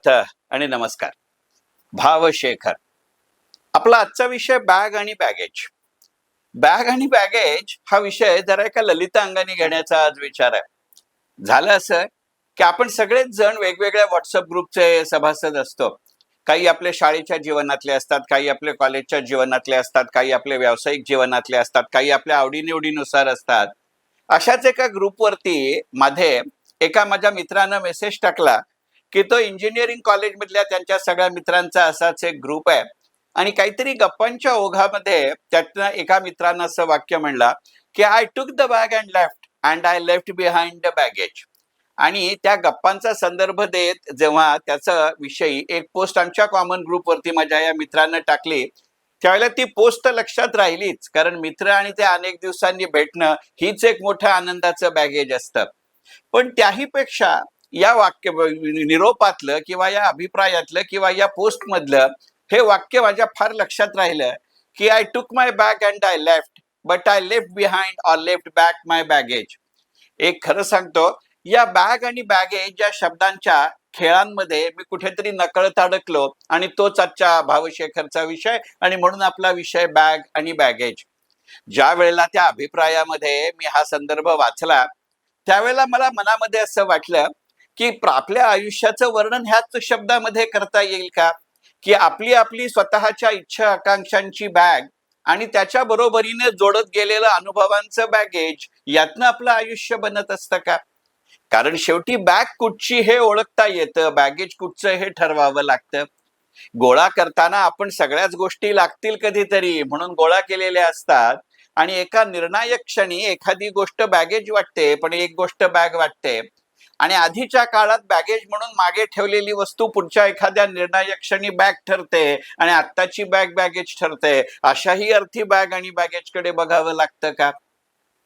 समर्थ आणि नमस्कार. भावशेखर. आपला आजचा विषय बॅग आणि बॅगेज. बॅग आणि बॅगेज हा विषय जरा एका ललित अंगाने घेण्याचा आज विचार आहे. झालं असं की आपण सगळेच जण वेगवेगळ्या व्हॉट्सअप ग्रुपचे सभासद असतो. काही आपल्या शाळेच्या जीवनातले असतात, काही आपल्या कॉलेजच्या जीवनातले असतात, काही आपल्या व्यावसायिक जीवनातले असतात, काही आपल्या आवडीनिवडीनुसार असतात. अशाच एका ग्रुपवरती मध्ये एका माझ्या मित्रानं मेसेज टाकला की तो इंजिनिअरिंग कॉलेजमधल्या त्यांच्या सगळ्या मित्रांचा असाच एक ग्रुप आहे आणि काहीतरी गप्पांच्या ओघामध्ये त्यातनं एका मित्रानं असं वाक्य म्हणला की I took the bag and I left behind the baggage. आणि त्या गप्पांचा संदर्भ देत जेव्हा त्याचा विषयी एक पोस्ट आमच्या कॉमन ग्रुपवरती माझ्या या मित्रानं टाकली, त्यावेळेला ती पोस्ट तर लक्षात राहिलीच, कारण मित्र आणि ते अनेक दिवसांनी भेटणं हीच एक मोठं आनंदाचं बॅगेज असतं. पण त्याही पेक्षा या वाक्य निरोपातलं किंवा या अभिप्रायातलं किंवा या पोस्ट मधलं हे वाक्य माझ्या फार लक्षात राहिलं की I took my bag and I left but I left behind or left back my baggage. एक खरं सांगतो, या बॅग आणि बॅगेज या शब्दांच्या खेळांमध्ये मी कुठेतरी नकळत अडकलो आणि तोच आजच्या भावशेखरचा विषय आणि म्हणून आपला विषय बॅग आणि बॅगेज. ज्या वेळेला त्या अभिप्रायामध्ये मी हा संदर्भ वाचला त्यावेळेला मला मनामध्ये असं वाटलं की आपल्या आयुष्याचं वर्णन ह्याच शब्दामध्ये करता येईल का, की आपली आपली स्वतःच्या इच्छा आकांक्षांची बॅग आणि त्याच्या बरोबरीने जोडत गेलेलं अनुभवांचं बॅगेज यातनं आपलं आयुष्य बनत असतं का? कारण शेवटी बॅग कुठची हे ओळखता येतं, बॅगेज कुठचं हे ठरवावं लागतं. गोळा करताना आपण सगळ्याच गोष्टी लागतील कधीतरी म्हणून गोळा केलेल्या असतात आणि एका निर्णायक क्षणी एखादी गोष्ट बॅगेज वाटते पण एक गोष्ट बॅग वाटते आणि आधीच्या काळात बॅगेज म्हणून मागे ठेवलेली वस्तू पुढच्या एखाद्या निर्णायक क्षणी बॅग ठरते आणि आत्ताची बॅग बॅगेज ठरते. अशाही अर्थी बॅग आणि बॅगेजकडे बघावं लागतं का?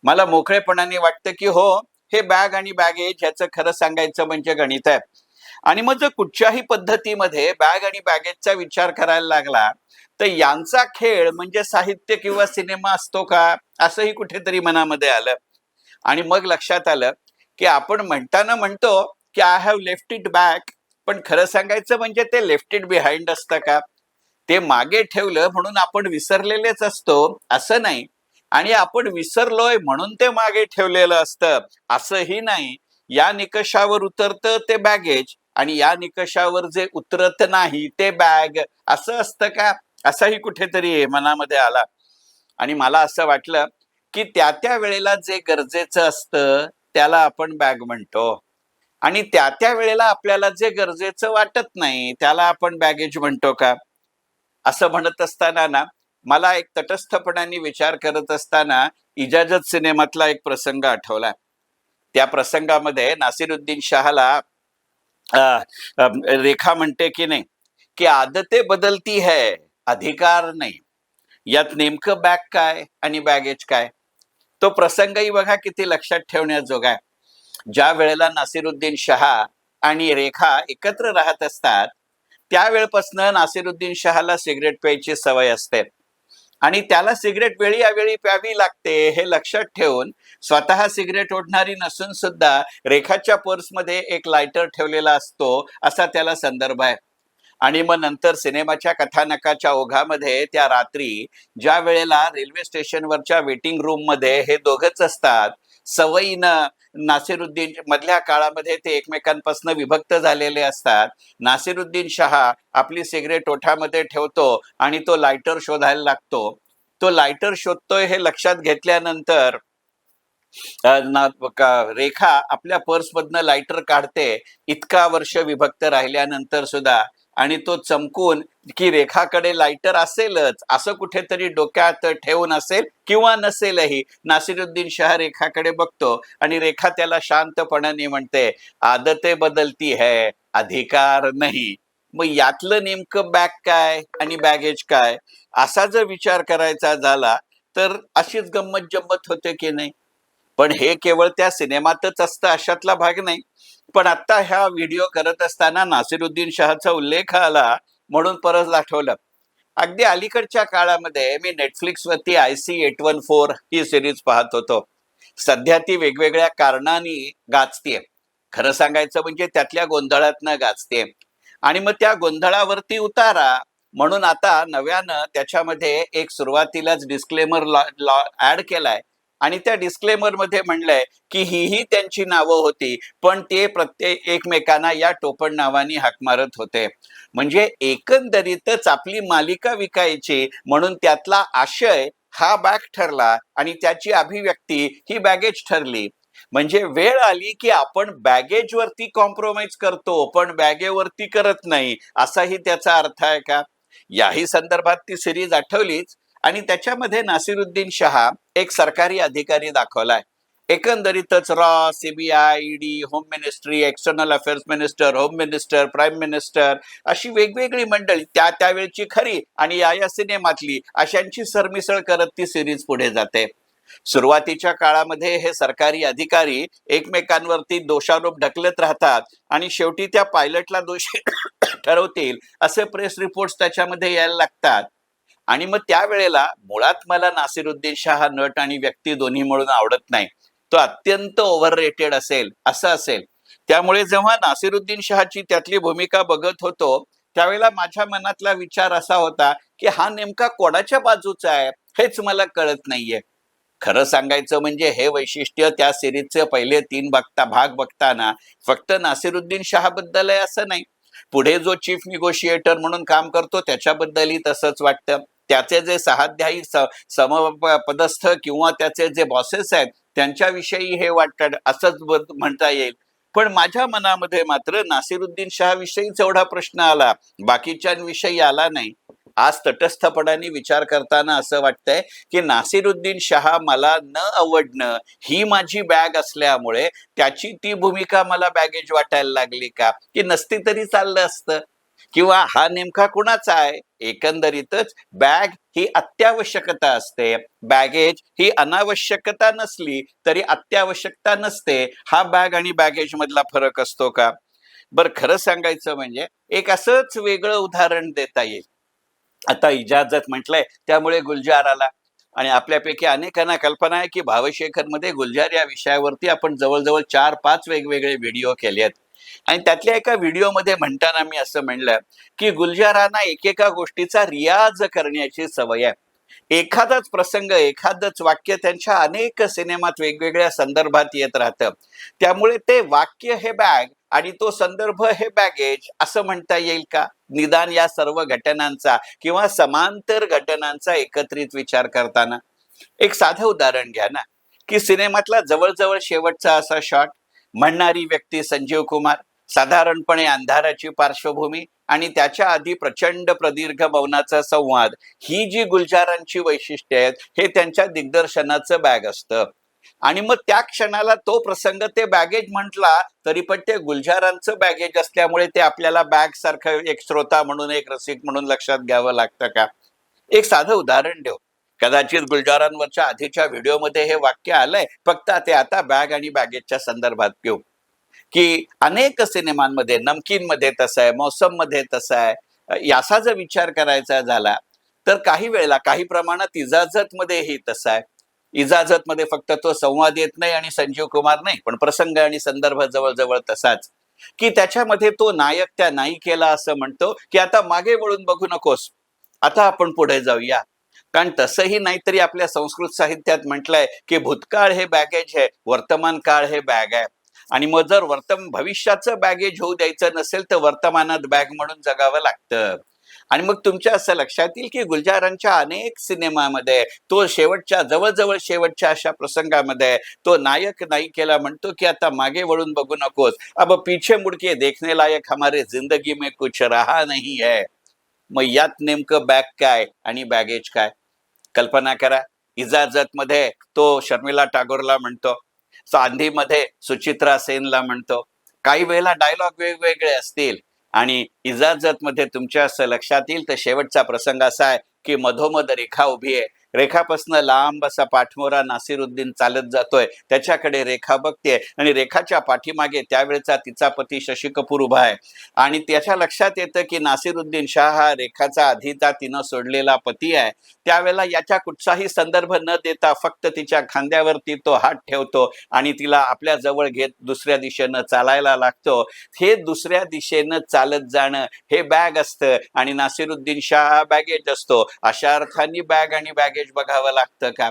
मला मोकळेपणाने वाटतं की हो, हे बॅग आणि बॅगेज ह्याचं खरं सांगायचं म्हणजे गणित आहे. आणि मग जर कुठच्याही पद्धतीमध्ये बॅग आणि बॅगेजचा विचार करायला लागला तर यांचा खेळ म्हणजे साहित्य किंवा सिनेमा असतो का, असंही कुठेतरी मनामध्ये आलं. आणि मग लक्षात आलं की आपण म्हणताना म्हणतो की I have left it back, पण खरं सांगायचं म्हणजे ते लेफ्ट इट बिहाइंड असतं का? ते मागे ठेवलं म्हणून आपण विसरलेलेच असतो असं नाही, आणि आपण विसरलोय म्हणून ते मागे ठेवलेलं असतं असंही नाही. या निकषावर उतरतं ते बॅगेज आणि या निकषावर जे उतरत नाही ते बॅग, असं असतं का? असाही कुठेतरी मनामध्ये आला. आणि मला असं वाटलं की त्या त्या वेळेला जे गरजेचं असतं त्याला आपण बॅग म्हणतो आणि त्या त्या वेळेला आपल्याला जे गरजेचं वाटत नाही त्याला आपण बॅगेज म्हणतो का? असं म्हणत असताना ना, मला एक तटस्थपणाने विचार करत असताना इजाजत सिनेमातला एक प्रसंग आठवला. त्या प्रसंगामध्ये नासिरुद्दीन शाहला रेखा म्हणते की नाही की आदते बदलती है, अधिकार नाही. यात नेमकं बॅग काय आणि बॅगेज काय? तो प्रसंगही बघा किती लक्षात ठेवण्याजोगा आहे. ज्या वेळेला नासिरुद्दीन शाह आणि रेखा एकत्र राहत असतात त्यावेळेपासून नासिरुद्दीन शहाला सिगरेट प्यायची सवय असते आणि त्याला सिगरेट वेळी अवेळी प्यावी लागते हे लक्षात ठेवून स्वतः सिगरेट ओढणारी नसून सुद्धा रेखाच्या पर्समध्ये एक लायटर ठेवलेला असतो असा त्याला संदर्भ आहे. आणि मग नंतर सिनेमाच्या कथानकाच्या ओघामध्ये त्या रात्री ज्या वेळेला रेल्वे स्टेशनवरच्या वेटिंग रूम मध्ये हे दोघच असतात, सवयीनं नासिरुद्दीन मधल्या काळामध्ये ते एकमेकांपासून विभक्त झालेले असतात. नासिरुद्दीन शाह आपली सिगरेट ओठामध्ये ठेवतो आणि तो लायटर शोधायला लागतो. तो लायटर शोधतोय हे लक्षात घेतल्यानंतर रेखा आपल्या पर्समधनं लायटर काढते इतका वर्ष विभक्त राहिल्यानंतर सुद्धा, आणि तो चमकून की रेखाकडे लायटर असेलच असं कुठेतरी डोक्यात ठेवून असेल किंवा नसेलही, नासिरुद्दीन शाह रेखाकडे बघतो आणि रेखा त्याला शांतपणाने म्हणते आदते बदलती है, अधिकार नाही. मग यातलं नेमकं बॅग काय आणि बॅगेज काय असा जर विचार करायचा झाला तर अशीच गंमत जम्मत होते की नाही. पण हे केवळ त्या सिनेमातच असतं अशातला भाग नाही. पण आता ह्या व्हिडिओ करत असताना नासिरुद्दीन शाहचा उल्लेख आला म्हणून परत आठवलं. अगदी अलीकडच्या काळामध्ये मी नेटफ्लिक्सवरती IC814 ही सिरीज पाहत होतो. सध्या ती वेगवेगळ्या कारणांनी गाजतीये. खरं सांगायचं म्हणजे त्यातल्या गोंधळातनं गाजते. आणि मग त्या गोंधळावरती उतारा म्हणून आता नव्यानं त्याच्यामध्ये एक सुरुवातीलाच डिस्क्लेमर ऍड केलाय आणि त्या डिस्क्लेमर मध्ये म्हणलंय की ही त्यांची नावं होती, पण ते प्रत्येक एकमेकांना या टोपण नावानी हाक मारत होते. म्हणजे एकंदरीतच आपली मालिका विकायची म्हणून त्यातला आशय हा बॅग ठरला आणि त्याची अभिव्यक्ती ही बॅगेज ठरली. म्हणजे वेळ आली की आपण बॅगेजवरती कॉम्प्रोमाइज करतो पण बॅगेवरती करत नाही, असाही त्याचा अर्थ आहे का? याही संदर्भात ती सिरीज आठवलीच. आणि त्याच्यामध्ये नासिरुद्दीन शहा एक सरकारी अधिकारी दाखवलाय. एकंदरीतच raw, CBI, ED, home ministry, external affairs minister, home minister, prime minister अशी वेगवेगळी मंडळी त्या त्यावेळची खरी आणि या सिनेमातली अशांची सरमिसळ करत ती सिरीज पुढे जाते. सुरुवातीच्या काळामध्ये हे सरकारी अधिकारी एकमेकांवरती दोषारोप ढकलत राहतात आणि शेवटी त्या पायलटला दोषी ठरवतील असे प्रेस रिपोर्ट्स त्याच्यामध्ये यायला लागतात. आणि मग त्यावेळेला मुळात मला नासिरुद्दीन शाह नट आणि व्यक्ती दोन्ही म्हणून आवडत नाही. तो अत्यंत ओव्हर रेटेड असेल असं असेल. त्यामुळे जेव्हा नासिरुद्दीन शहाची त्यातली भूमिका बघत होतो त्यावेळेला माझ्या मनातला विचार असा होता की हा नेमका कोणाच्या बाजूचा आहे हेच मला कळत नाहीये. खरं सांगायचं म्हणजे हे वैशिष्ट्य त्या सिरीजचे पहिले 3 भाग बघताना फक्त नासिरुद्दीन शहाबद्दल आहे असं नाही. पुढे जो चीफ निगोशिएटर म्हणून काम करतो त्याच्याबद्दलही तसंच वाटतं. त्याचे जे सहाध्यायी समपदस्थ किंवा त्याचे जे बॉसेस आहेत त्यांच्याविषयी हे वाटतं असंच म्हणता येईल. पण माझ्या मनामध्ये मात्र नासिरुद्दीन शहा विषयीच एवढा प्रश्न आला, बाकीच्यांविषयी आला नाही. आज तटस्थपणाने विचार करताना असं वाटतंय की नासिरुद्दीन शहा मला न आवडणं ही माझी बॅग असल्यामुळे त्याची ती भूमिका मला बॅगेज वाटायला लागली का, की नसती तरी चाललं असतं? किंवा हा नेमका कुणाचा आहे? एकंदरीतच बॅग ही अत्यावश्यकता असते, बॅगेज ही अनावश्यकता नसली तरी अत्यावश्यकता नसते. हा बॅग आणि बॅगेज मधला फरक असतो का? बरं, खरं सांगायचं म्हणजे एक असंच वेगळं उदाहरण देता येईल. आता इजाजत म्हटलंय त्यामुळे गुलजार आला आणि आपल्यापैकी अनेकांना कल्पना आहे की भावशेखर मध्ये गुलजार या विषयावरती आपण जवळजवळ 4-5 वेगवेगळे व्हिडिओ केले आहेत. आणि त्यातल्या एका व्हिडिओमध्ये म्हणताना मी असं म्हणलं की गुलजारांना एकेका गोष्टीचा रियाज करण्याची सवय आहे. एखादाच प्रसंग, एखादच वाक्य त्यांच्या अनेक सिनेमात वेगवेगळ्या संदर्भात येत राहतं. त्यामुळे ते वाक्य हे बॅग आणि तो संदर्भ हे बॅगेज असं म्हणता येईल का? निदान या सर्व घटनांचा किंवा समांतर घटनांचा एकत्रित विचार करताना एक साधं उदाहरण घ्या ना, की सिनेमातला जवळजवळ शेवटचा असा शॉट, म्हणणारी व्यक्ती संजीव कुमार, साधारणपणे अंधाराची पार्श्वभूमी आणि त्याच्या आधी प्रचंड प्रदीर्घ मौनाचा संवाद, ही जी गुलजारांची वैशिष्ट्ये आहेत हे त्यांच्या दिग्दर्शनाचं बॅग असतं. आणि मग त्या क्षणाला तो प्रसंग ते बॅगेज म्हटला तरी पण ते गुलजारांचं बॅगेज असल्यामुळे ते आपल्याला बॅग सारखं एक श्रोता म्हणून, एक रसिक म्हणून लक्षात घ्यावं लागतं का? एक साधं उदाहरण देऊ. कदाचित गुलजारांवरच्या आधीच्या व्हिडिओमध्ये हे वाक्य आलंय, फक्त ते आता बॅग आणि बॅगेजच्या संदर्भात घेऊ. की अनेक सिनेमांमध्ये, नमकीन मध्ये तसं आहे, मौसम मध्ये तसं आहे. याचा जर विचार करायचा झाला तर काही वेळेला काही प्रमाणात इजाजत मध्येही तसं आहे. इजाजत मध्ये फक्त तो संवाद येत नाही आणि संजीव कुमार नाही, पण प्रसंग आणि संदर्भ जवळजवळ तसाच. की त्याच्यामध्ये तो नायक त्या नायिकेला असं म्हणतो की आता मागे वळून बघू नकोस, आता आपण पुढे जाऊया. कारण तसंही नाहीतरी आपल्या संस्कृत साहित्यात म्हटलंय की भूतकाळ हे बॅगेज आहे, वर्तमान काळ हे बॅग आहे. आणि मग जर भविष्याचं बॅगेज होऊ द्यायचं नसेल तर वर्तमानात बॅग म्हणून जगावं लागतं. आणि मग तुमच्या असं लक्षात येईल की गुलजारांच्या अनेक सिनेमामध्ये तो शेवटच्या, जवळजवळ शेवटच्या अशा प्रसंगामध्ये तो नायक नायिकेला म्हणतो की आता मागे वळून बघू नकोस, अब पीछे मुडके देखने लायक हमारे जिंदगी में कुछ रहा नहीं है. मग यात नेमकं बॅग काय आणि बॅगेज काय? कल्पना करा. इजाजत मध्ये तो शर्मिला टागोरला म्हणतो, चांदीमध्ये सुचित्रा सेनला म्हणतो. काही वेळेला डायलॉग वेगवेगळे असतील. आणि इजाजत मध्ये तुमच्या असं लक्षात येईल तर शेवटचा प्रसंग असा आहे की मधोमध रेखा उभी आहे रेखापासनं लांब असा पाठमोरा नासिरुद्दीन चालत जातोय. त्याच्याकडे रेखा बघते आणि रेखाच्या पाठीमागे त्यावेळेचा तिचा पती शशी कपूर उभा आहे. आणि त्याच्या लक्षात येतं की नासिरुद्दीन शाह हा रेखाचा आधीचा तिनं सोडलेला पती आहे. त्यावेळेला याच्या कुठचाही संदर्भ न देता फक्त तिच्या खांद्यावरती तो हात ठेवतो आणि तिला आपल्या जवळ घेत दुसऱ्या दिशेनं चालायला लागतो. हे दुसऱ्या दिशेनं चालत जाणं हे बॅग असतं आणि नासिरुद्दीन शाह बॅगेज असतो. अशा अर्थाने बॅग आणि बॅगेज बघावं लागतं का?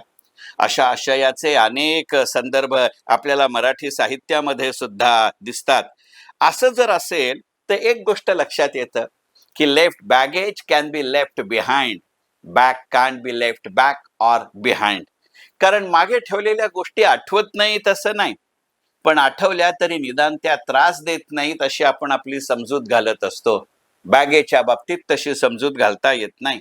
अशा आशयाचे अनेक संदर्भ आपल्याला मराठी साहित्यामध्ये सुद्धा दिसतात. असं जर असेल तर एक गोष्ट लक्षात येतं की left baggage can be left behind, bag can be left back or behind. कारण मागे ठेवलेल्या गोष्टी आठवत नाहीत असं नाही, पण आठवल्या तरी निदान त्या त्रास देत नाहीत अशी आपण आपली समजूत घालत असतो. बॅगेच्या बाबतीत तशी समजूत घालता येत नाही.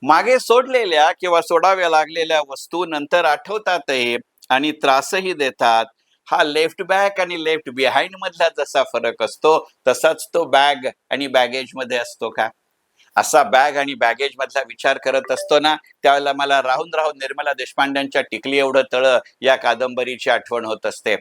मागे सोडलेल्या किंवा सोडाव्या लागलेल्या वस्तू नंतर आठवतातही आणि त्रासही देतात. हा लेफ्ट बॅक आणि लेफ्ट बिहाइंड मधला जसा फरक असतो तसाच तो बॅग आणि बॅगेज मध्ये असतो का? असा बॅग आणि बॅगेज मधला विचार करत असतो ना, त्यावेळेला मला राहून राहून निर्मला देशपांड्यांच्या टिकली एवढं तळं या कादंबरीची आठवण होत असते.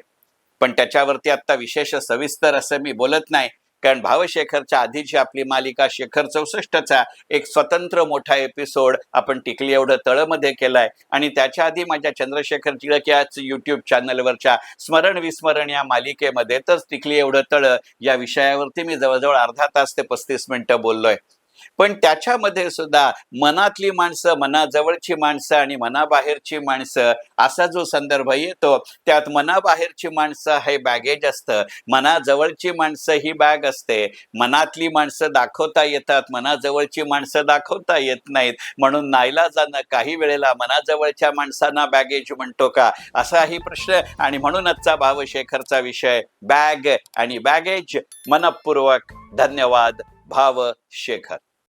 पण त्याच्यावरती आता विशेष सविस्तर असं मी बोलत नाही, कारण भावशेखरच्या आधीची आपली मालिका शेखर 64चा एक स्वतंत्र मोठा एपिसोड आपण टिकली एवढं तळमध्ये केलाय. आणि त्याच्या आधी माझ्या चंद्रशेखर टिळक याच युट्यूब चॅनलवरच्या स्मरण विस्मरण या मालिकेमध्ये तर टिकली एवढं तळ या विषयावरती मी जवळजवळ अर्धा तास ते 35 मिनिटं बोललोय. पण त्याच्यामध्ये सुद्धा मनातली माणसं, मनाजवळची माणसं आणि मनाबाहेरची माणसं असा जो संदर्भ येतो, त्यात मनाबाहेरची माणसं हे बॅगेज असतं, मनाजवळची माणसं ही बॅग असते. मनातली माणसं दाखवता येतात, मनाजवळची माणसं दाखवता येत नाहीत. म्हणून नाईलाजानं काही वेळेला मनाजवळच्या माणसांना बॅगेज म्हणतो का, असाही प्रश्न. आणि म्हणून आजचा भावशेखरचा विषय बॅग आणि बॅगेज. मनपूर्वक धन्यवाद. भावशेखर.